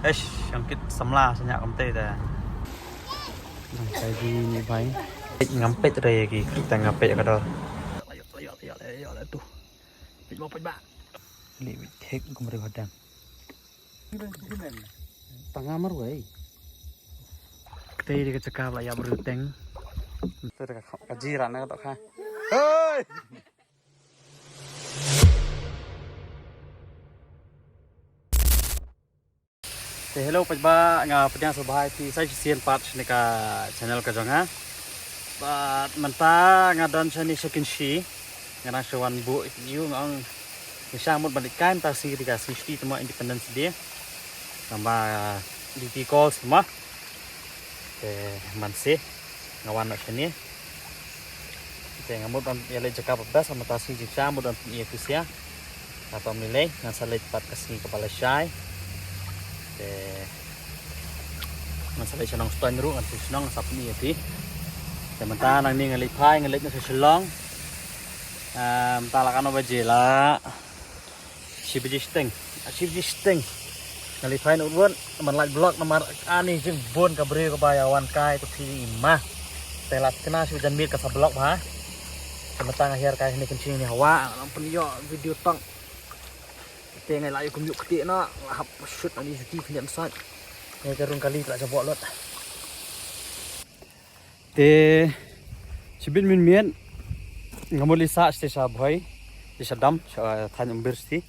yang kit semla senyak kamte ta. Saya di bay. Ngampet re ki, kita ngampet ka dor. Ayo tuh. Pit ba. Li tek kumri hodang. Tengah mar wei. Tei di kecekap la ya beruteng. Itu dekat kajiran na tok ha. Hei. Hello pajba nga pedang subhay ti sai sian part ni ka channel ka jonga. But manta nga don sa ni sekin shi nga na shawan bu yu ngong isa mot balikan ta si tiga safety tama independence dia. Nama di call semua. Manse ngawan na siya ni. Ngamot ang yalay jaka pabda sama ta si jika mot ang iya kusya. Apa milay nga sa lipat kasi kepala syai. Masalah siya ng stone ro at siya ng sapni iti. Samanta nang ni ngalipay ngalit na sa silong. Talakan na ba jela. Sibijisting. Ngalipay na udwan naman like block namar ani jeng bon kabre kabayawan kai to pili ima. Telat kena si jan mir ka sa block ha. Samanta ngahir kai ni kencing ni hawa ang peniyo video tong. Ngai lại cũng nhục tiện nó học shoot ở đi thì nhận sai ngay cái rung kali lại cho vợ luôn te chỉ biết miên ngamul lisa ste sa boy di sadam than university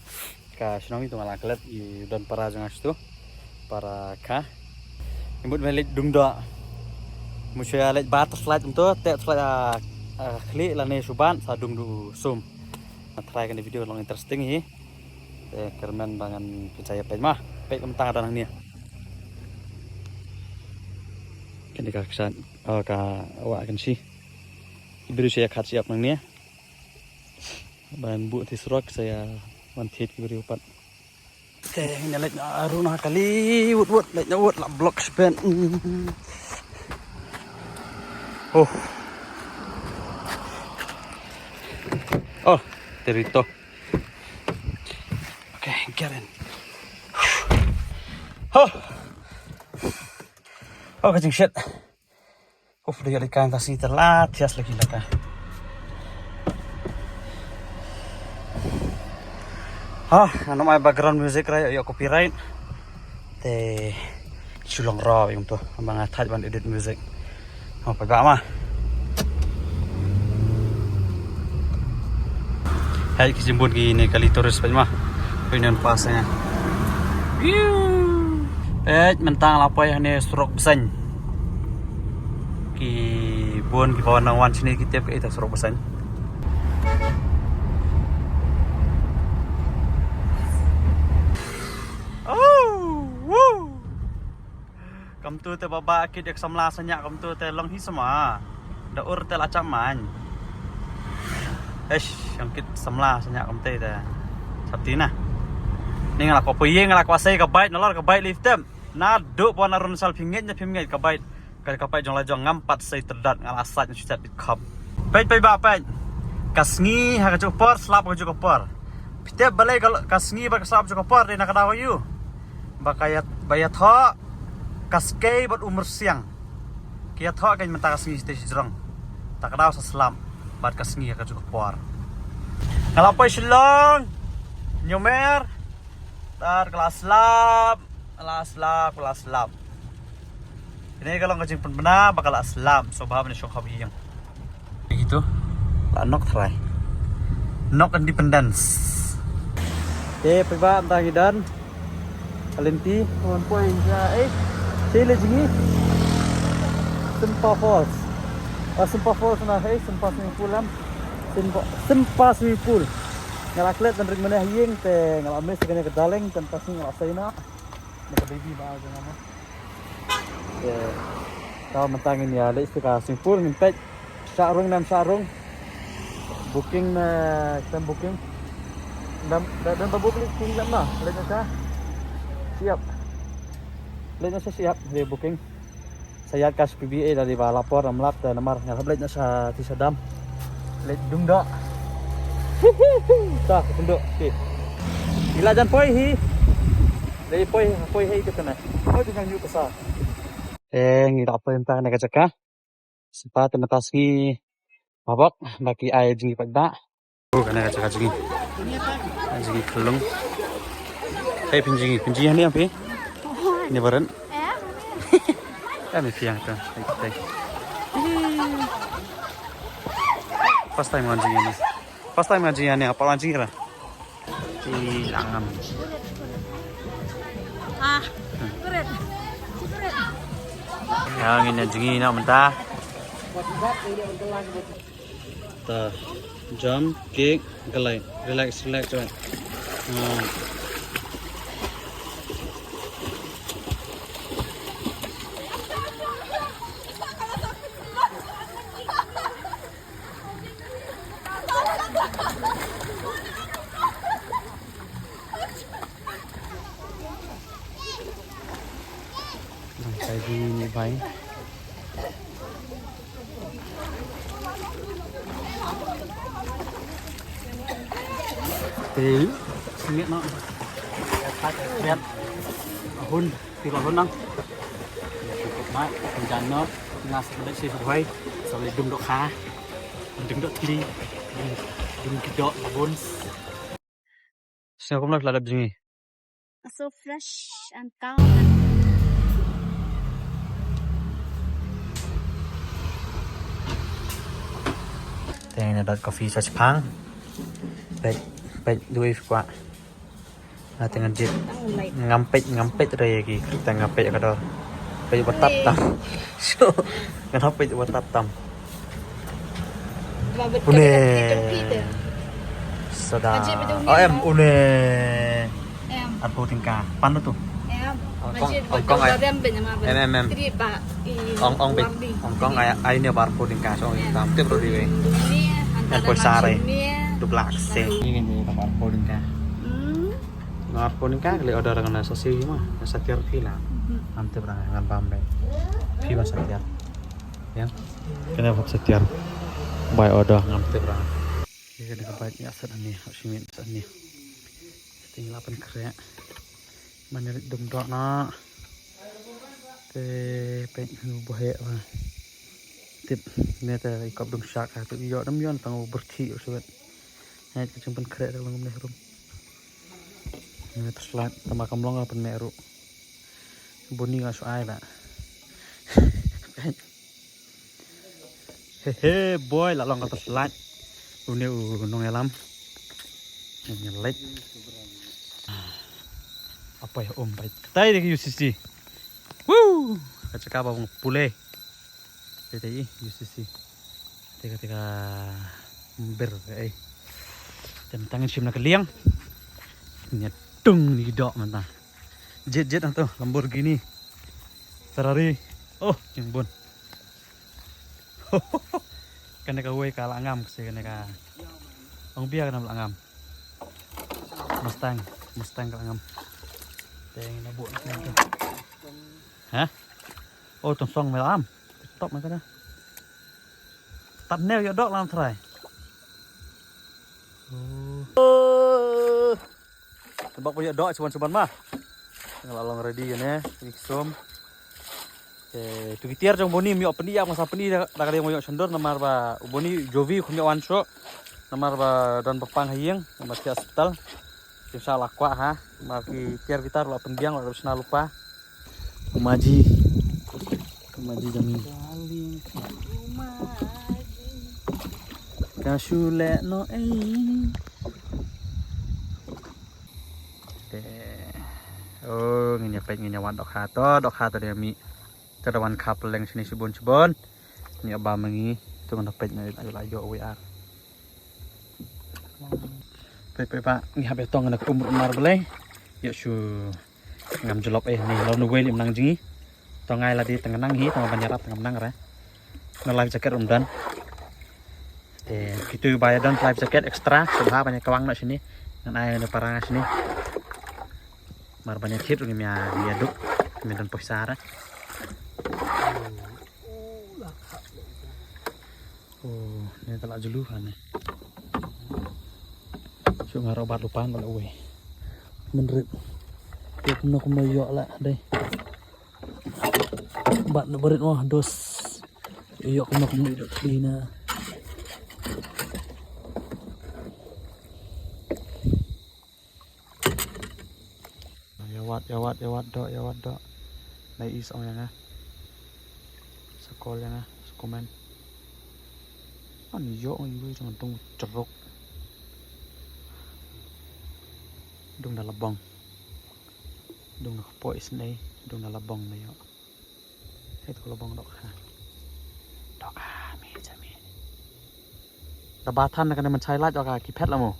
ka sinong itu malah kelet di don para jangas tu para ka imut melit dung do musya let batas slide untuk tek slide klik lane suban sa dung du sum try kan video long interesting hi kerman bangan percaya pej mah pej kentang ada nang ni kini kaksan ka awak kan si ibru saya khat siap nang ni ban bu ti surok saya wantit ibru upat ini lek aruna kali wut lek nyawut la blok spen oh terito. Get in. Oh, kacing shit. Hopefully ada ikan tasi telat, tias lagi laka. Ano may background music raya, yo copyright. Te sulong raw yung to, ang mga Taiwan edit music. Pagba mah. Hai kisimbun gini kali turis pa mah. Pilihan pasnya. Mentang lapoy ni surok besan. Ki buon ki bawan wan sini kita ke itu surok besan. Kam tu te baba kit ek samla sanya kam tu te long hi sama. Daur te lacaman. Yang kit samla sanya kam te sabtina. Ni ngalak ko puye ngalak wasai ka bait nalor ka bait liftem na do pon arun sal pingit nya pingit ka bait jong la jong ngampat sai terdat ngal asat nya sucat bikap bait ba bait kasngi ha ka jopor slap ka jopor pite balai kal kasngi ba ka slap jopor de na ka daw yu bakayat bayat ho kaskei bot umur siang kiat ho kan menta kasngi ste jrong tak daw sa slam bat kasngi ka jopor ngalapoy silong nyomer tar kelas lab. Ini kalau ngajing penbena bakal aslam sobham ni syok habi yang begitu lah nok try nok independence peba entah gidan kalenti on point sila jingi Sempa Falls na sempa swimming pool sempa swimming pool ngalaklet dan ring mana hieng te ngalamis kene ke daleng dan pasti ngalasaina nak baby ba aja nama kalau mentangin ya lek ka simpul ngimpet sarung booking na kita booking dan booking na lek na siap dia booking saya kas PBA dari lapor amlap dan nomor ngalap lek na sa tisadam lek dungda tah tunduk. Gila jan poi hi. Để poi hay cái này. Oh, jangan yuk besar. Ngira apa yang tak nak cakap? Sempat tenatas ni mabok bagi air jing pada. Oh, kan nak cakap jing. Jing kelung. Hey pinjing ni apa? Ini beren. Ni siang tu. First time anjing ini. First time anjing ini apa anjing lah? Di langam. Keren. Yang ini anjing ini nak mentah. Ta jump, kick, glide, relax coy. Kayak gini baik. Thì miệng nó đẹp hun thì là hun năng đấy phần trán nó là sẽ xây dựng quay sau này đun độ khá đun độ đi đun cái độ là bốn sao không được là đẹp gì So fresh and calm. Thì này là coffee sa Jepang baik dua kuat dengan jet ngampet lagi kita ngampet kada baik bertap tam so kenapa baik bertap tam une sedap em une apa tingkah pan tu ong ai ni bar po tingkah so tam te pro di en po sare du black se ini ni bar po tingkah bar po tingkah le order dengan sosi mah satiar kila ante berang dengan bambe fi ba satiar ya kena bab satiar bay order ngamte berang ini kena kebaik ya sedani simin sedani tinggal pen krek menarik dum dok nak te pe bohe wa tip ne ta ikop dum syak tu yo dum yon tang berthi sebet hai kecempen krek dalam ngomne rum ne terslat tama kamlong apa meru boni ngaso ai ba hehe boy la long ka terslat une nong elam nyelek apa ya om baik tay dek UCC woo kacaka bang pule tadi UCC teka ber dan tangan sim nak liang nyetung ni dok mantah jet tu Lamborghini Ferrari oh jembon kena ka we kala ngam kasi kena ka ang biya kana ngam Mustang kala ngam teng na buat tu. Hah? Oh, tong song melam. Stop mereka dah. Tap nail yo dok lam try. Oh. Sebab punya dok cuman mah. Kalau long ready kan Mixum. Tu kitiar jong boni mi openi ya masa peni dah kali moyo sendor namar ba boni Jovi kumyo wanso. Namar ba dan pepang hieng namar ti hospital. Insyaallah kuat ha. Mari tiar kita lo pendiang lo harus lupa. Kumaji jamin. Kasule no oh ngene pek ngene wan dok ha to dia mi. Terawan kapeleng sini subon ni aba mengi tu ngene pek ni ayo WA. Pak ni habe tong nak umur mar boleh ya su ngam jelop ni lo nuwe lim nang jingi tongai la di tengah nang hi tong banyarat tengah nang ra na life jacket dan gitu bayar dan life jacket ekstra subha banyak kawang nak sini ngan ai na parang sini mar banyak hit ni mia duk medan posara oh ni telak juluhan ni cuma obat lupaan kalau menurut Dia kena yuk lah deh. Bat nak berit mah dos. Yuk kena yuk clean. Ya wat dok. Nai is on yang sekolah yang sekomen. An yuk ini jangan tung ceruk. Dung dah lebong. Dung dah pois nih, dung dah lebong nih yuk. Itu lebong dok ha. Dok mi jami. Tabatan nak kena mencai lah jok kipet lah mo.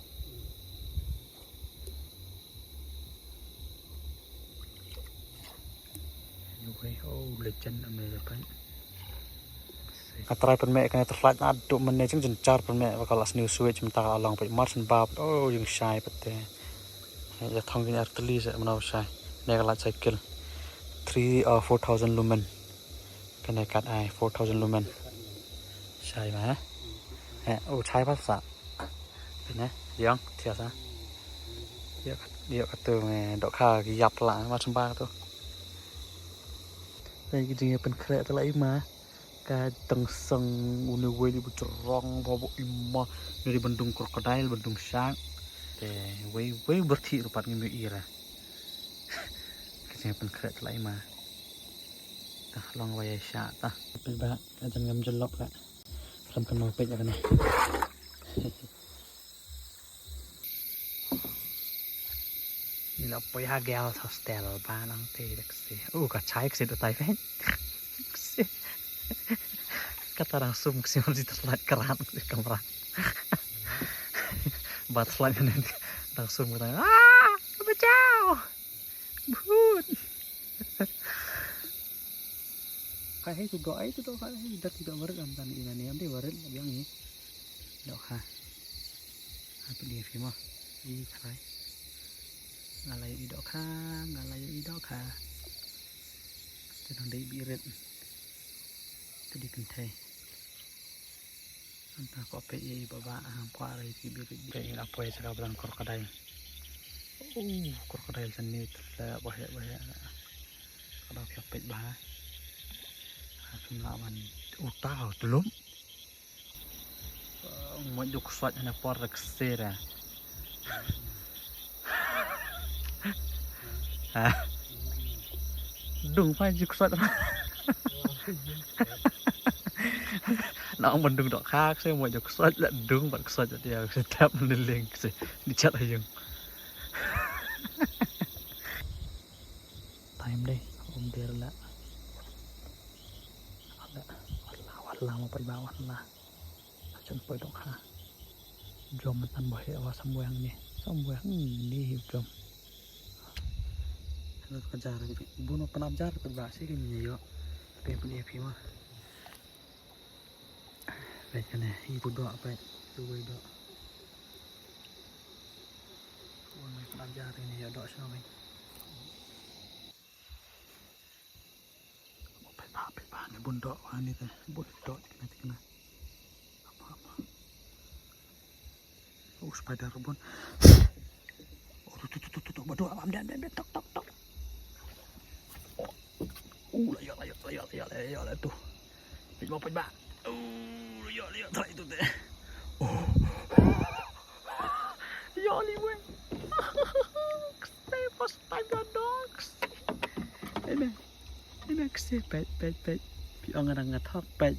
Oh legend Amerika. Katrai penmek kena terflight aduk meneh jeng jencar penmek kalau new switch mentah along pe mars bab. Oh yang shy pete. Ya thong ni artli se menau shy. Nek la cycle 3 or 4000 lumen. Kena kat ai 4000 lumen. Shy ma. Oh chai pas sa. Pene yang tiasa. Dia kata dok kha yap la mars bab tu. Đây cái gì bên khẽ ta lấy mà cái tầng sông unu quay đi bút rong vào bộ im mà nơi đi Bandung crocodile Bandung shark để quay bớt thị rupat như vậy ra cái gì bên khẽ ta lấy mà ta long vay shark ta bên bạn jangan ngam jelok lah làm cái nồi pek cái nàyนี่เราไปหาแก้วสเตลบ้านนั่งเตะเด็กสิโอ้ก็ใช้เสียตัวไตแฟนก็ตารางซุ่มสิมันสิตลาดกระานกำลังบัดสลัดกันนี่ตารางซุ่มกันพระเจ้าพูดใครให้สุดดอกไอ้สุดดอกใครให้ดักสุดดอกวรดอันนี้นะเนี่ยอันนี้วรดอย่างนี้ดอกค่ะเป็นดีฟิมั้งดีใครngalay idok ka sedang day birit tadi kentai entah kok pe baba hampa rai ti birit pe apa ya cara belang krokodil krokodil seni la bahaya kalau pet bah lawan utah belum mau juk swat ana por reksera Dung phải dục sốt nó mình đừng đọc khác xem mọi dục sốt là đúng bạn sốt thì sẽ thép lên lên đi chết hay dừng time đây om dia là Allah mau pergi bawah lah macam pergi dok ha jom man boleh awak sembuang ni jom kejar bunuh penabjar terbasi ini yo kayak punya mah baik kan ibu doa baik dua doa bunuh penabjar ini ya doa sama apa nih bun doa ini teh bun doa kena apa spider bun tuh berdoa dan tok Layar tuh. Pejma. Layar tak itu teh. Yoli we. Stay first time the dogs. Ini kse pet. Pi orang ngathok pet.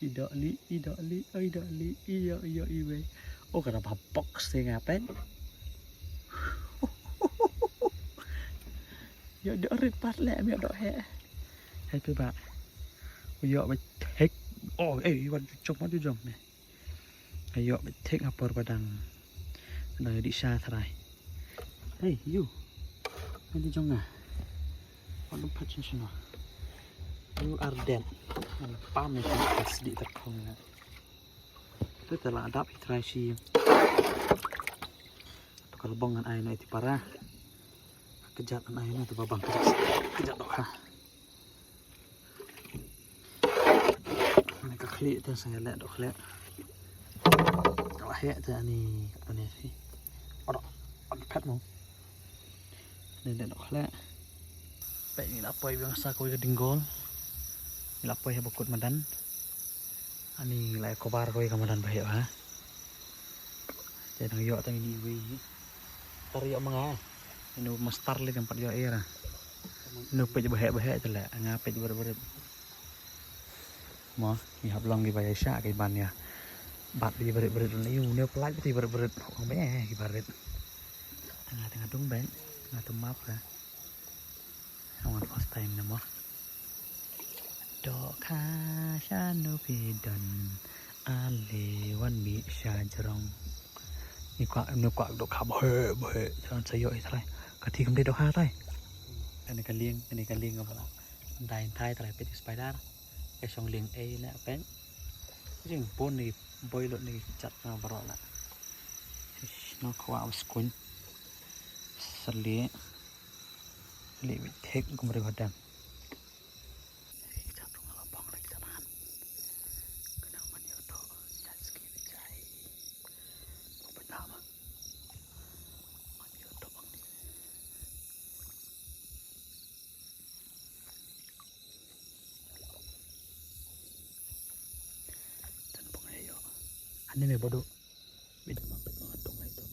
Idok li. Iya we. Oh kenapa box sih ngapain? Yo đỡ rít phát lẹ miệng đỡ hẹ hay tôi bạn yo bị thích ấyวันchụp mắt chụp này yo bị thích apa padang nơi đi xa thay hey you anh đi trong à con phát trên sân you arden anh pam này cũng sedih terkong lah itu telah ada iterasi kalau bongan air itu parah kejatan airnya tuh babang kejat dok ha mereka klik tuh saya lihat dok lihat kalau lihat tuh ini apa nih sih ada pet mau Nenek nak khala. Baik ni lapoi bangsa koi ke dinggol. Ni lapoi ha bokut madan. Ani lai kobar koi ke madan bahaya ha. Jangan yok tang ni wi. Tar yok manga. Inu mastar le tempat yok era. Inu pe bahaya tu lah. Ngape berat-berat. Mo, ni hablong di bahaya syak ke ban ya. Bat di berat-berat ni unu pelaj di berat-berat. Oh be ki barat. Tengah-tengah dong ben. Tengah temap ha. Awan first time na mo. Dok ha shanu pidan ale wan bi sha jrong. Ni kwa dok ha bhe chan sayo ai thai. Ka thi kam de dok ha thai. Ani ka lieng ka pala. Dai thai thai pe spider. Cái song lieng A nè pen. Jing pon ni boy lot ni chat na baro la. Nó khwa skun. Sali. Li mit thek kum re hodam. Chat rong la bang rek jaman. Kenang man yo to. Chat ski jai. Apa nama? Man yo to bang ni. Dan bang ayo. Ani me bodo. Bid ma bid ma tong ai to.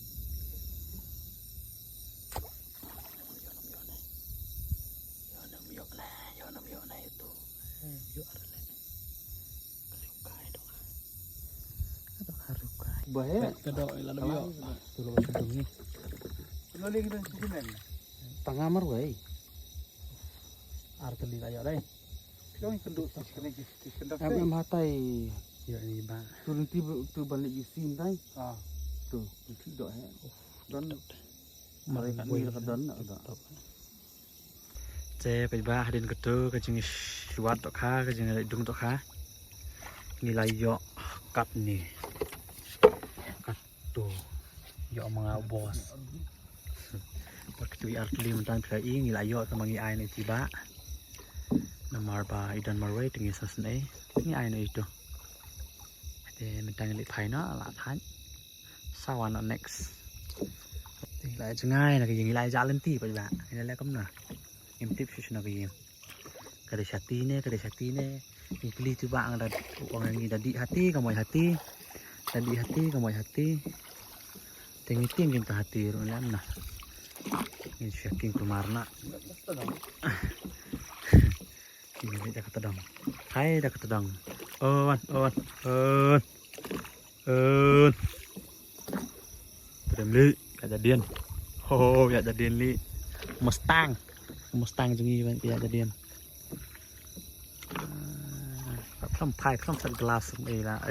Yo na itu. Yo ada le. Karukai dong. Ada karukai. Bahaya kedok ilan biok. Tu lo sedung ni. Lo lagi dan sukumen. Pangamar wei. Arteli ayo dai. Kau yang kenduk kena kenduk. Em hatai. Yo ni ba. Tu nanti tu balik di sini dai. Ah. Tu nanti dok he. Dan mereka ni dekat dan ada. Ce pe ba hadin ketu ke jing suat tok kha ke jing dung tok kha. Ni lai yo kat ni. Kat tu. Yo mga bos. Waktu arteli mentan kai ni lai yo sama ngi ai ni tiba. Namar ba idan marway tingi sasne. Ni ai ni itu. Ade mentang li phai na la than. Sawan next. Lại ngay là cái gì lại ra lên tí vậy bạn, cái này cũng nè, em tiếp cho nó cái gì, cái này sạch tí nè, cái ly thứ bạn là còn gì là đi hati, còn mọi hati, là đi hati, còn mọi hati, thì cái tiếng chúng ta hati rồi lắm nè, ini checking kemarna, ini dah ketedang, hai dah ketedang, terem li. Gak jadian. Oh, gak jadian li. Mustang jengi ban gak jadian. Không phai không sat gelas đây là.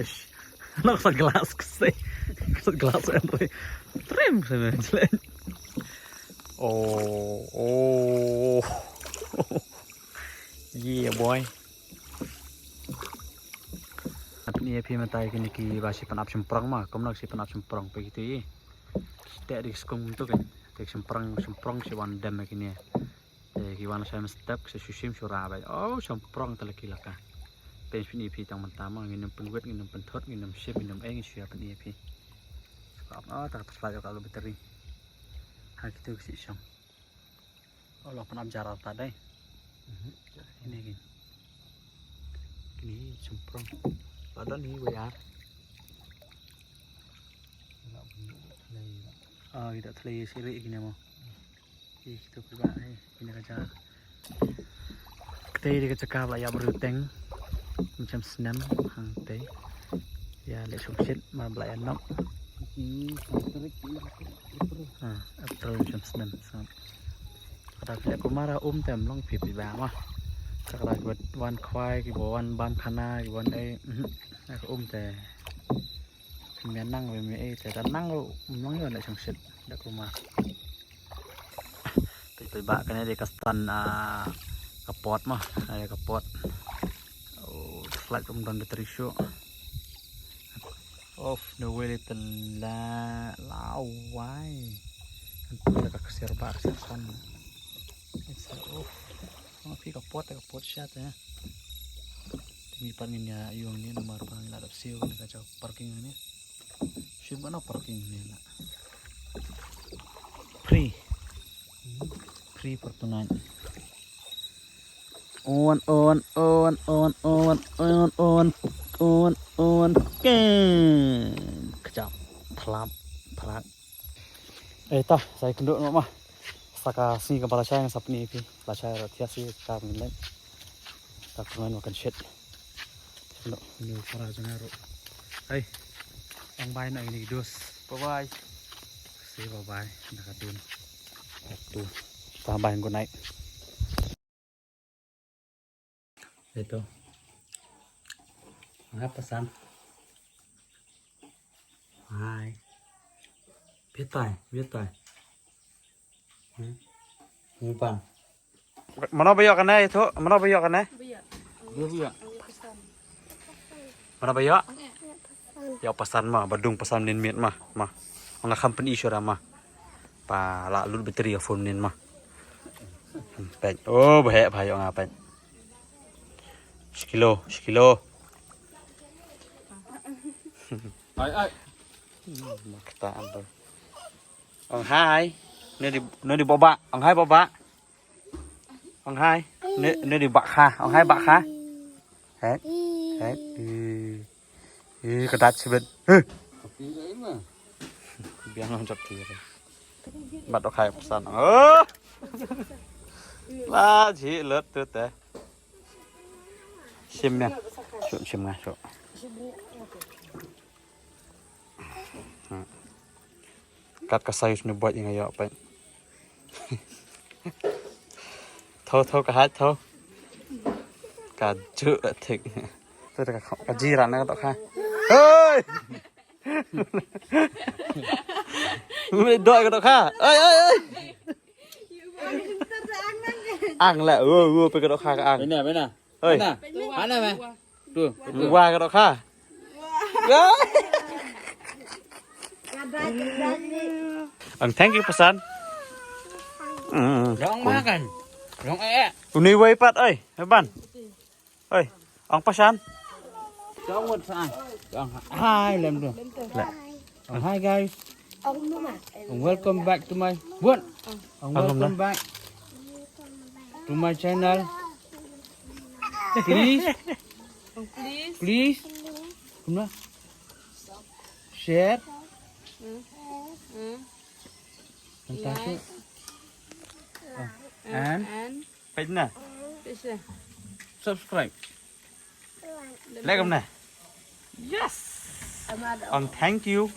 Nó sat gelas cái. Sat gelas em thôi. Trem lên. Oh. Yeah boy. Ni phi matai kini ki ba si panap semprong mah, kom nak si panap semprong begitu. Tidak di skong tu kan, tek semprong si wan dam kini. Kiwan saya step si susim surabai. Oh semprong telaki laka. Pensi ni pi tang mentama nginum penguat nginum pentot nginum sip nginum eng siapa ni pi. Sebab tak terlalu kalau bateri. Hal itu si song. Allah penam jarak tadi. Ini gini. Kini semprong. Badan ni bayar. Tidak terlalu sirik gini mau. Kita coba ini kerja. Kita di kecakap lah ya beruteng macam senam hang teh. Ya lek suksit mal belayan nok. April macam senam. Ada pilih kumara tem long pipi bawah. Sekarang buat wan kwai, kibawan bam kana, kibawan aku teh. Menang we teh tenang lu memang yo ndak sungsit ndak rumah. Tiba-tiba kan dia kastan kapot mah, ada kapot. Oh, flight dan bateri show. Off the way telah lawai. Nanti ada kesir bar kan. It's off. Tapi kapot shot ya. Ini panginnya yung ni nomor pangil ada siu ni kacau parking ni. Siapa nak parking ni nak? Free. free for tonight. On ken kejap pelap pelak tah saya kenduk nak mah saka sini kepala saya yang sapni ipi la saya ratia sih kita minat tak main makan shit kenduk ini para jengaro hai ang bay na ini dos bye bye say bye bye nakatun satu tambahin ko naik itu apa pesan hai biết tay Pan mana bayar kan itu mana bayar kan Iya. mana bayar ya pesan mah Badung pesan nin miet mah ang company isyara mah pa la lut bateri phone nin mah pen oh bahaya ngapain sekilo Ai. kita ambil ang hai nơi đi bò bạ ang hai nơi đi bạ kha ang hai bạ kha hết cái đắt xí bên Tapi đấy mà. biang không chặt kia rồi bắt đầu khai sẵn là chỉ lướt từ té xiêm nha xiêm ngay chỗ cắt cái size này bớt như vậy vậy thôi cả hai thôi cả chữ thịt tôi là cả gì ra nó khai ơi đợi cái đó khai ơi ăn lạiไปcái đó khai ăn Bên này. ơi Bán này mày. Tuh. qua cái đó khai thank you pesan Dong makan. Dong Uni way pat ơi ban ơi ông pesan Dong một sai. Dong hai lần rồi. Hi guys. Welcome back to my what? Welcome back to my channel. Please. Come on. Share. Fantastic. And Page nè subscribe. like không nè yes thank you